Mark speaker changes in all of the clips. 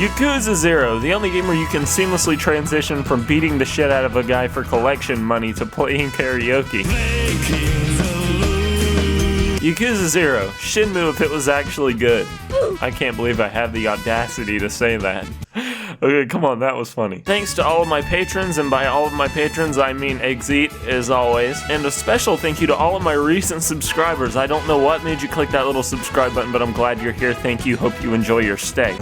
Speaker 1: Yakuza 0, the only game where you can seamlessly transition from beating the shit out of a guy for collection money to playing karaoke. Yakuza 0, Shinmu if it was actually good. I can't believe I have the audacity to say that. Okay, come on, that was funny. Thanks to all of my patrons, and by all of my patrons, I mean Exit, as always. And a special thank you to all of my recent subscribers. I don't know what made you click that little subscribe button, but I'm glad you're here. Thank you. Hope you enjoy your stay.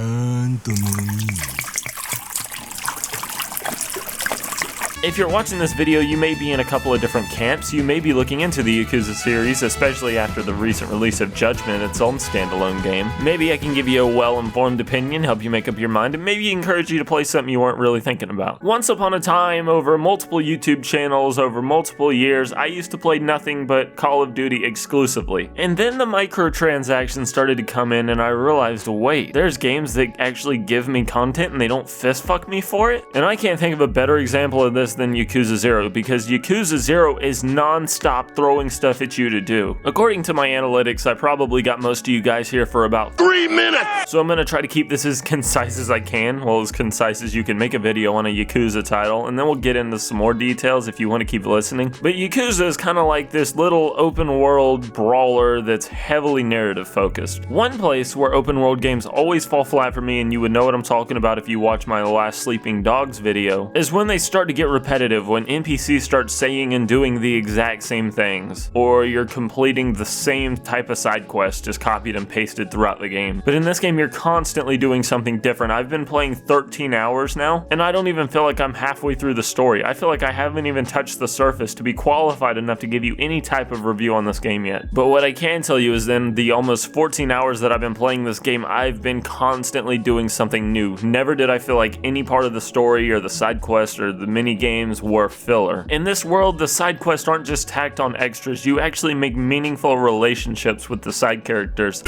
Speaker 1: If you're watching this video, you may be in a couple of different camps. You may be looking into the Yakuza series, especially after the recent release of Judgment, its own standalone game. Maybe I can give you a well-informed opinion, help you make up your mind, and maybe encourage you to play something you weren't really thinking about. Once upon a time, over multiple YouTube channels, over multiple years, I used to play nothing but Call of Duty exclusively. And then the microtransactions started to come in, and I realized, wait, there's games that actually give me content and they don't fist fuck me for it? And I can't think of a better example of this than Yakuza 0, because Yakuza 0 is non-stop throwing stuff at you to do. According to my analytics, I probably got most of you guys here for about 3 minutes! So I'm gonna try to keep this as concise as I can, well, as concise as you can make a video on a Yakuza title, and then we'll get into some more details if you want to keep listening. But Yakuza is kind of like this little open world brawler that's heavily narrative focused. One place where open world games always fall flat for me, and you would know what I'm talking about if you watch my last Sleeping Dogs video, is when they start to get repetitive, when NPCs start saying and doing the exact same things, or you're completing the same type of side quest just copied and pasted throughout the game. But in this game, you're constantly doing something different. I've been playing 13 hours now, and I don't even feel like I'm halfway through the story. I feel like I haven't even touched the surface to be qualified enough to give you any type of review on this game yet. But what I can tell you is in the almost 14 hours that I've been playing this game, I've been constantly doing something new. Never did I feel like any part of the story or the side quest or the mini games were filler. In this world, the side quests aren't just tacked on extras. You actually make meaningful relationships with the side characters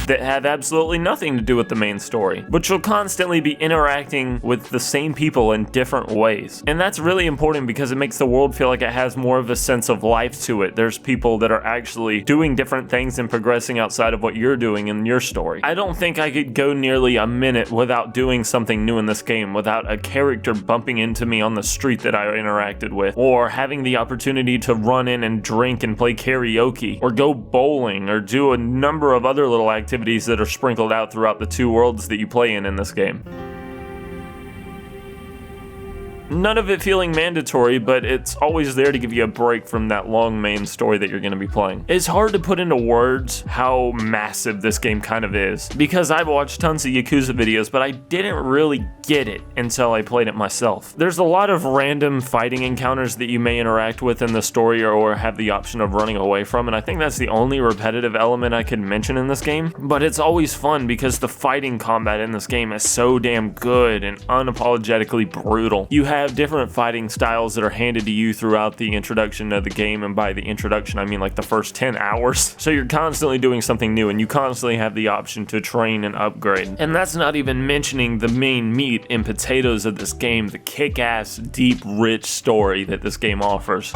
Speaker 1: that have absolutely nothing to do with the main story, but you'll constantly be interacting with the same people in different ways. And that's really important because it makes the world feel like it has more of a sense of life to it. There's people that are actually doing different things and progressing outside of what you're doing in your story. I don't think I could go nearly a minute without doing something new in this game, without a character bumping into me on the street that I interacted with, or having the opportunity to run in and drink and play karaoke, or go bowling, or do a number of other little activities that are sprinkled out throughout the two worlds that you play in this game. None of it feeling mandatory, but it's always there to give you a break from that long main story that you're going to be playing. It's hard to put into words how massive this game kind of is, because I've watched tons of Yakuza videos, but I didn't really get it until I played it myself. There's a lot of random fighting encounters that you may interact with in the story or have the option of running away from, and I think that's the only repetitive element I can mention in this game, but it's always fun because the fighting combat in this game is so damn good and unapologetically brutal. You have different fighting styles that are handed to you throughout the introduction of the game, and by the introduction I mean like the first 10 hours. So you're constantly doing something new and you constantly have the option to train and upgrade. And that's not even mentioning the main meat and potatoes of this game, the kick-ass, deep, rich story that this game offers.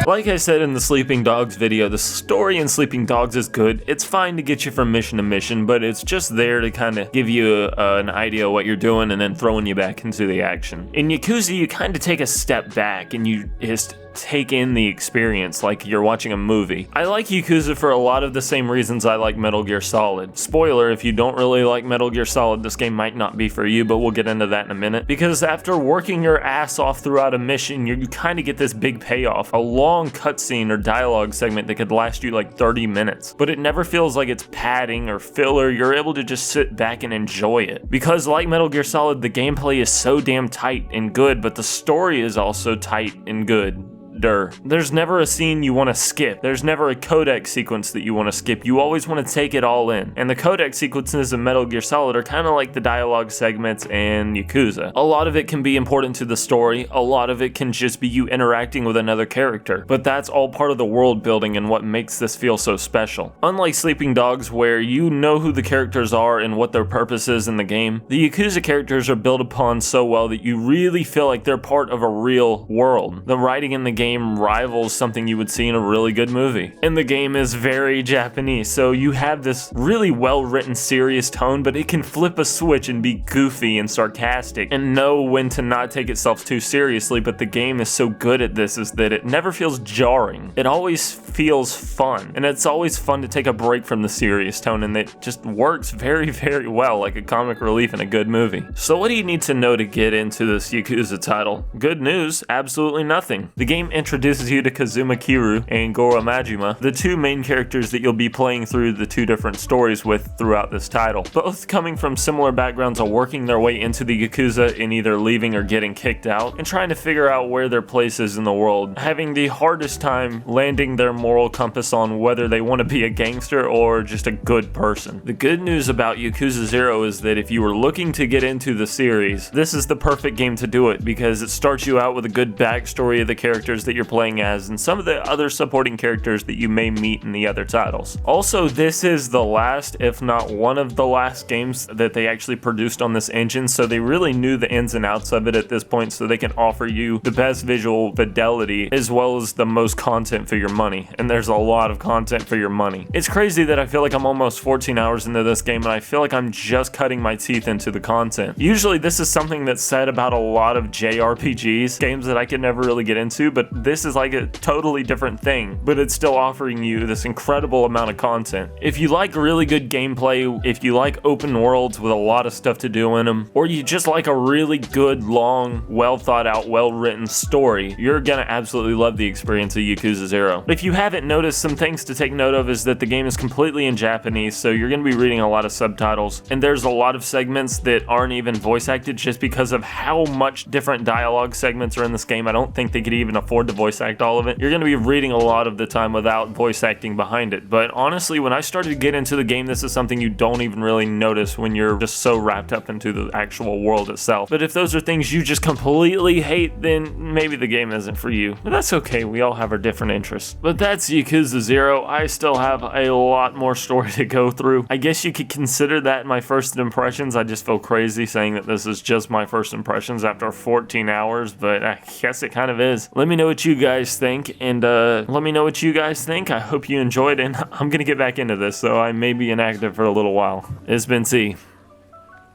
Speaker 1: Like I said in the Sleeping Dogs video, the story in Sleeping Dogs is good. It's fine to get you from mission to mission, but it's just there to kind of give you an idea of what you're doing and then throwing you back into the action. In Yakuza, you kind of take a step back and you just take in the experience like you're watching a movie. I like Yakuza for a lot of the same reasons I like Metal Gear Solid. Spoiler, if you don't really like Metal Gear Solid, this game might not be for you, but we'll get into that in a minute. Because after working your ass off throughout a mission, you kind of get this big payoff. A long cutscene or dialogue segment that could last you like 30 minutes. But it never feels like it's padding or filler. You're able to just sit back and enjoy it. Because like Metal Gear Solid, the gameplay is so damn tight and good, but the story is also tight and good. There's never a scene you want to skip. There's never a codec sequence that you want to skip. You always want to take it all in. And the codec sequences in Metal Gear Solid are kind of like the dialogue segments in Yakuza. A lot of it can be important to the story. A lot of it can just be you interacting with another character. But that's all part of the world building and what makes this feel so special. Unlike Sleeping Dogs, where you know who the characters are and what their purpose is in the game, the Yakuza characters are built upon so well that you really feel like they're part of a real world. The writing in the game game rivals something you would see in a really good movie. And the game is very Japanese, so you have this really well-written serious tone, but it can flip a switch and be goofy and sarcastic and know when to not take itself too seriously. But the game is so good at this is that it never feels jarring. It always feels fun, and it's always fun to take a break from the serious tone, and it just works very, very well, like a comic relief in a good movie. So what do you need to know to get into this Yakuza title? Good news, absolutely nothing. The game introduces you to Kazuma Kiryu and Goro Majima, the two main characters that you'll be playing through the two different stories with throughout this title. Both coming from similar backgrounds are working their way into the Yakuza and either leaving or getting kicked out and trying to figure out where their place is in the world, having the hardest time landing their moral compass on whether they want to be a gangster or just a good person. The good news about Yakuza 0 is that if you were looking to get into the series, this is the perfect game to do it because it starts you out with a good backstory of the characters that you're playing as and some of the other supporting characters that you may meet in the other titles. Also, this is the last, if not one of the last games that they actually produced on this engine, so they really knew the ins and outs of it at this point, so they can offer you the best visual fidelity as well as the most content for your money, and there's a lot of content for your money. It's crazy that I feel like I'm almost 14 hours into this game and I feel like I'm just cutting my teeth into the content. Usually this is something that's said about a lot of JRPGs, games that I could never really get into, but this is like a totally different thing, but it's still offering you this incredible amount of content. If you like really good gameplay, if you like open worlds with a lot of stuff to do in them, or you just like a really good, long, well thought out, well written story, you're gonna absolutely love the experience of Yakuza 0. If you haven't noticed, some things to take note of is that the game is completely in Japanese, so you're gonna be reading a lot of subtitles, and there's a lot of segments that aren't even voice acted just because of how much different dialogue segments are in this game. I don't think they could even afford to voice act all of it. You're gonna be reading a lot of the time without voice acting behind it, but honestly, when I started to get into the game, this is something you don't even really notice when you're just so wrapped up into the actual world itself. But if those are things you just completely hate, then maybe the game isn't for you. But that's okay, we all have our different interests. But that's Yakuza 0. I still have a lot more story to go through. I guess you could consider that my first impressions. I just feel crazy saying that this is just my first impressions after 14 hours, but I guess it kind of is. Let me know what you guys think, and I hope you enjoyed, and I'm gonna get back into this, so I may be inactive for a little while. It's been C.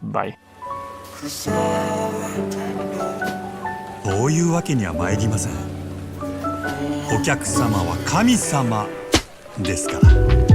Speaker 1: Bye.
Speaker 2: こういうわけには参りません。お客様は神様ですから。